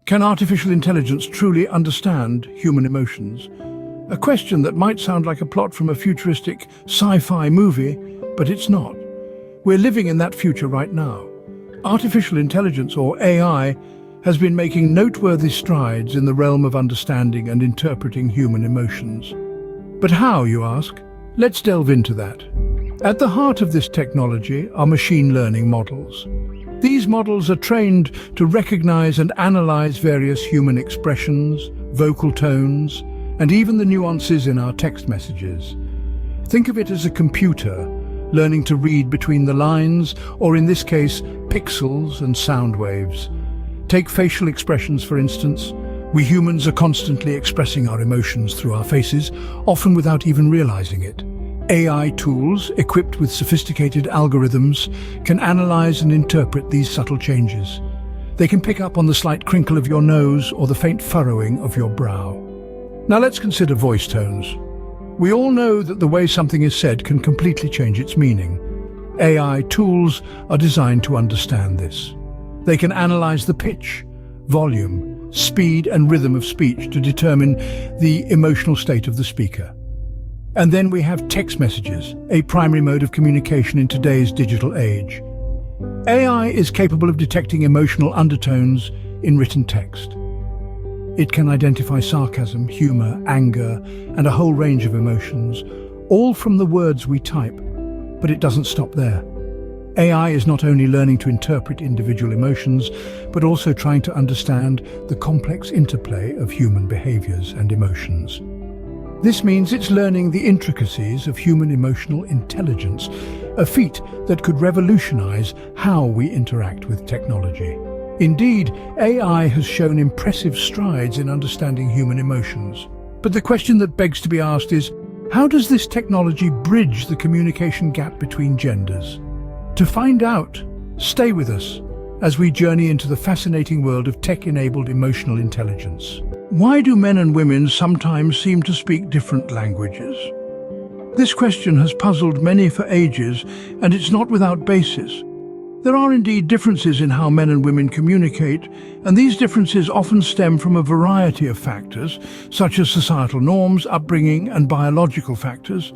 Can artificial intelligence truly understand human emotions? A question that might sound like a plot from a futuristic sci-fi movie, but it's not. We're living in that future right now. Artificial intelligence, or AI, has been making noteworthy strides in the realm of understanding and interpreting human emotions. But how, you ask? Let's delve into that. At the heart of this technology are machine learning models. These models are trained to recognize and analyze various human expressions, vocal tones, and even the nuances in our text messages. Think of it as a computer learning to read between the lines, or in this case, pixels and sound waves. Take facial expressions, for instance. We humans are constantly expressing our emotions through our faces, often without even realizing it. AI tools, equipped with sophisticated algorithms, can analyze and interpret these subtle changes. They can pick up on the slight crinkle of your nose or the faint furrowing of your brow. Now let's consider voice tones. We all know that the way something is said can completely change its meaning. AI tools are designed to understand this. They can analyze the pitch, volume, speed and rhythm of speech to determine the emotional state of the speaker. And then we have text messages, a primary mode of communication in today's digital age. AI is capable of detecting emotional undertones in written text. It can identify sarcasm, humor, anger, and a whole range of emotions, all from the words we type. But it doesn't stop there. AI is not only learning to interpret individual emotions, but also trying to understand the complex interplay of human behaviors and emotions. This means it's learning the intricacies of human emotional intelligence, a feat that could revolutionize how we interact with technology. Indeed, AI has shown impressive strides in understanding human emotions. But the question that begs to be asked is, how does this technology bridge the communication gap between genders? To find out, stay with us as we journey into the fascinating world of tech-enabled emotional intelligence. Why do men and women sometimes seem to speak different languages? This question has puzzled many for ages, and it's not without basis. There are indeed differences in how men and women communicate, and these differences often stem from a variety of factors, such as societal norms, upbringing, and biological factors.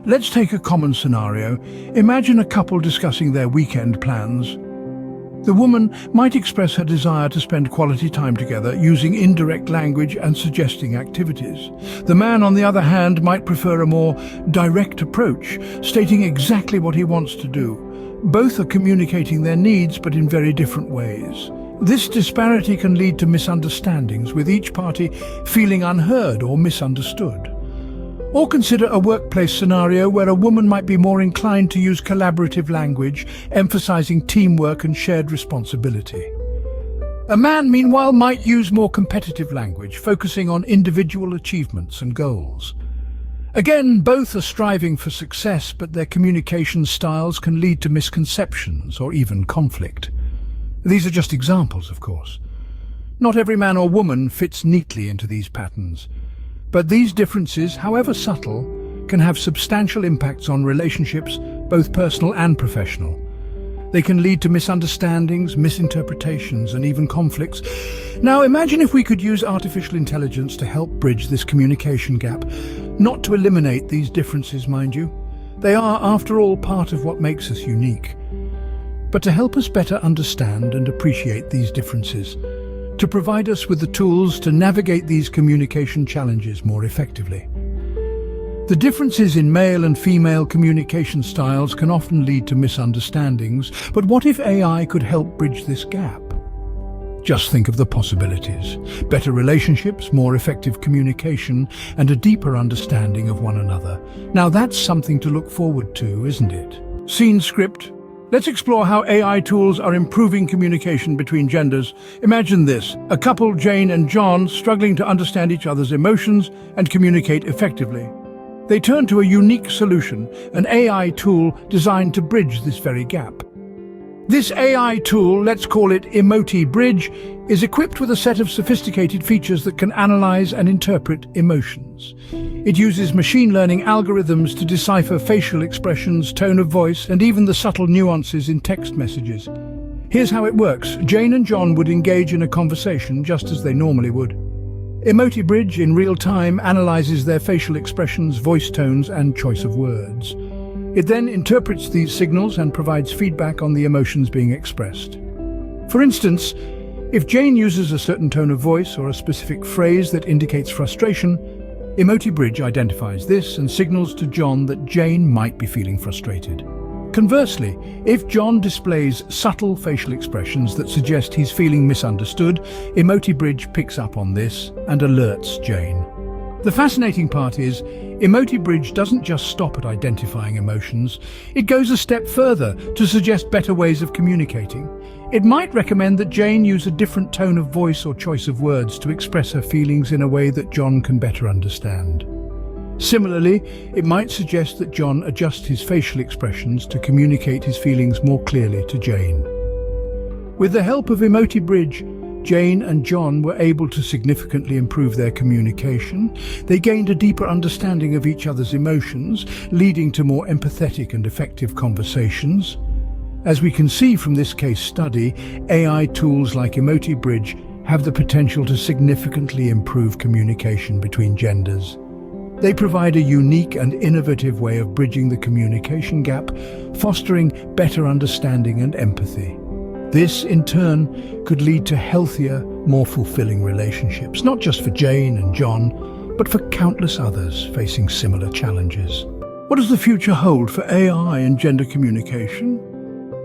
Let's take a common scenario. Imagine a couple discussing their weekend plans. The woman might express her desire to spend quality time together using indirect language and suggesting activities. The man, on the other hand, might prefer a more direct approach, stating exactly what he wants to do. Both are communicating their needs, but in very different ways. This disparity can lead to misunderstandings, with each party feeling unheard or misunderstood. Or consider a workplace scenario where a woman might be more inclined to use collaborative language, emphasizing teamwork and shared responsibility. A man, meanwhile, might use more competitive language, focusing on individual achievements and goals. Again, both are striving for success, but their communication styles can lead to misconceptions or even conflict. These are just examples, of course. Not every man or woman fits neatly into these patterns. But these differences, however subtle, can have substantial impacts on relationships, both personal and professional. They can lead to misunderstandings, misinterpretations, and even conflicts. Now, imagine if we could use artificial intelligence to help bridge this communication gap. Not to eliminate these differences, mind you. They are, after all, part of what makes us unique. But to help us better understand and appreciate these differences, to provide us with the tools to navigate these communication challenges more effectively. The differences in male and female communication styles can often lead to misunderstandings, but what if AI could help bridge this gap? Just think of the possibilities. Better relationships, more effective communication, and a deeper understanding of one another. Now that's something to look forward to, isn't it? Scene script. Let's explore how AI tools are improving communication between genders. Imagine this, a couple, Jane and John, struggling to understand each other's emotions and communicate effectively. They turn to a unique solution, an AI tool designed to bridge this very gap. This AI tool, let's call it Emoji Bridge, is equipped with a set of sophisticated features that can analyze and interpret emotions. It uses machine learning algorithms to decipher facial expressions, tone of voice, and even the subtle nuances in text messages. Here's how it works. Jane and John would engage in a conversation just as they normally would. EmotiBridge, in real time, analyzes their facial expressions, voice tones, and choice of words. It then interprets these signals and provides feedback on the emotions being expressed. For instance, if Jane uses a certain tone of voice or a specific phrase that indicates frustration, EmotiBridge identifies this and signals to John that Jane might be feeling frustrated. Conversely, if John displays subtle facial expressions that suggest he's feeling misunderstood, EmotiBridge picks up on this and alerts Jane. The fascinating part is, EmotiBridge doesn't just stop at identifying emotions, it goes a step further to suggest better ways of communicating. It might recommend that Jane use a different tone of voice or choice of words to express her feelings in a way that John can better understand. Similarly, it might suggest that John adjust his facial expressions to communicate his feelings more clearly to Jane. With the help of EmotiBridge, Jane and John were able to significantly improve their communication. They gained a deeper understanding of each other's emotions, leading to more empathetic and effective conversations. As we can see from this case study, AI tools like EmotiBridge have the potential to significantly improve communication between genders. They provide a unique and innovative way of bridging the communication gap, fostering better understanding and empathy. This, in turn, could lead to healthier, more fulfilling relationships, not just for Jane and John, but for countless others facing similar challenges. What does the future hold for AI and gender communication?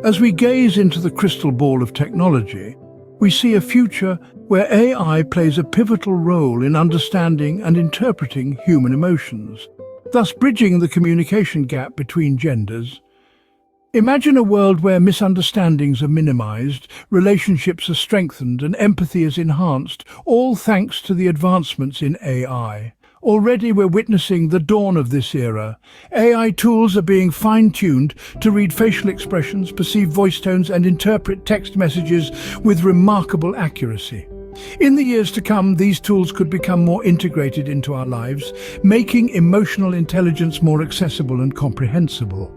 As we gaze into the crystal ball of technology, we see a future where AI plays a pivotal role in understanding and interpreting human emotions, thus bridging the communication gap between genders. Imagine a world where misunderstandings are minimized, relationships are strengthened, and empathy is enhanced, all thanks to the advancements in AI. Already we're witnessing the dawn of this era. AI tools are being fine-tuned to read facial expressions, perceive voice tones, and interpret text messages with remarkable accuracy. In the years to come, these tools could become more integrated into our lives, making emotional intelligence more accessible and comprehensible.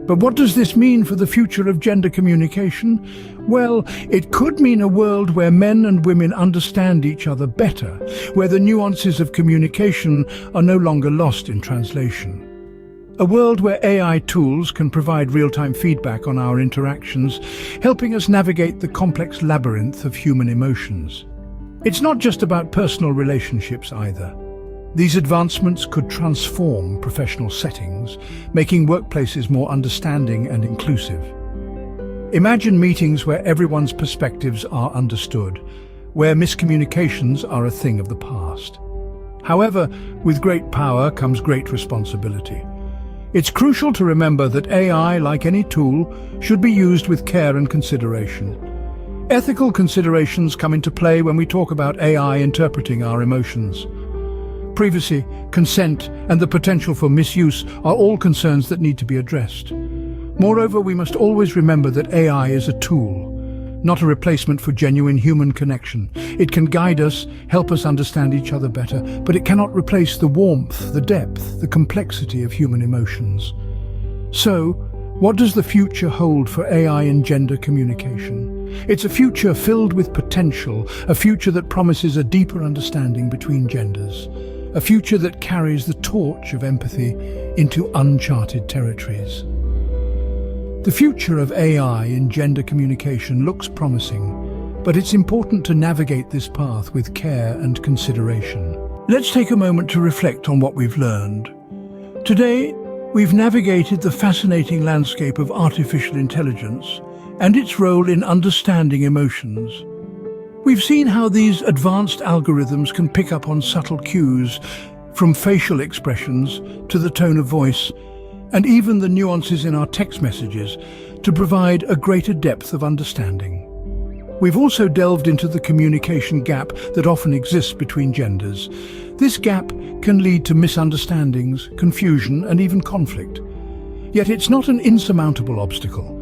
But what does this mean for the future of gender communication? Well, it could mean a world where men and women understand each other better, where the nuances of communication are no longer lost in translation. A world where AI tools can provide real-time feedback on our interactions, helping us navigate the complex labyrinth of human emotions. It's not just about personal relationships either. These advancements could transform professional settings, making workplaces more understanding and inclusive. Imagine meetings where everyone's perspectives are understood, where miscommunications are a thing of the past. However, with great power comes great responsibility. It's crucial to remember that AI, like any tool, should be used with care and consideration. Ethical considerations come into play when we talk about AI interpreting our emotions. Privacy, consent, and the potential for misuse are all concerns that need to be addressed. Moreover, we must always remember that AI is a tool, not a replacement for genuine human connection. It can guide us, help us understand each other better, but it cannot replace the warmth, the depth, the complexity of human emotions. So, what does the future hold for AI and gender communication? It's a future filled with potential, a future that promises a deeper understanding between genders. A future that carries the torch of empathy into uncharted territories. The future of AI in gender communication looks promising, but it's important to navigate this path with care and consideration. Let's take a moment to reflect on what we've learned. Today, we've navigated the fascinating landscape of artificial intelligence and its role in understanding emotions. We've seen how these advanced algorithms can pick up on subtle cues, from facial expressions to the tone of voice, and even the nuances in our text messages, to provide a greater depth of understanding. We've also delved into the communication gap that often exists between genders. This gap can lead to misunderstandings, confusion, and even conflict. Yet it's not an insurmountable obstacle.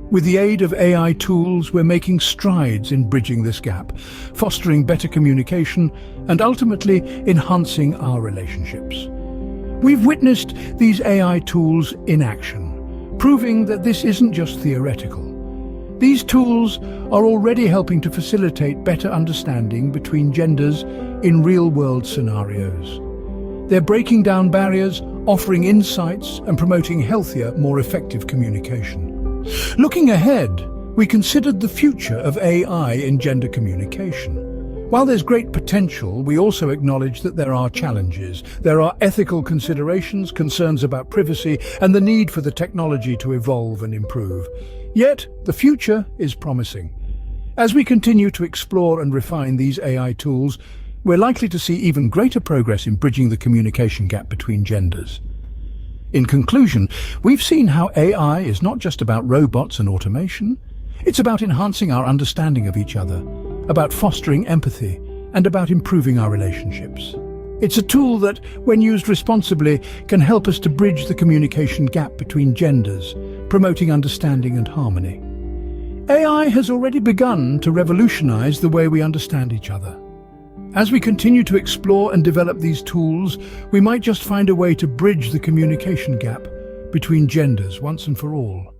With the aid of AI tools, we're making strides in bridging this gap, fostering better communication and ultimately enhancing our relationships. We've witnessed these AI tools in action, proving that this isn't just theoretical. These tools are already helping to facilitate better understanding between genders in real-world scenarios. They're breaking down barriers, offering insights, and promoting healthier, more effective communication. Looking ahead, we considered the future of AI in gender communication. While there's great potential, we also acknowledge that there are challenges. There are ethical considerations, concerns about privacy, and the need for the technology to evolve and improve. Yet, the future is promising. As we continue to explore and refine these AI tools, we're likely to see even greater progress in bridging the communication gap between genders. In conclusion, we've seen how AI is not just about robots and automation. It's about enhancing our understanding of each other, about fostering empathy, and about improving our relationships. It's a tool that, when used responsibly, can help us to bridge the communication gap between genders, promoting understanding and harmony. AI has already begun to revolutionize the way we understand each other. As we continue to explore and develop these tools, we might just find a way to bridge the communication gap between genders once and for all.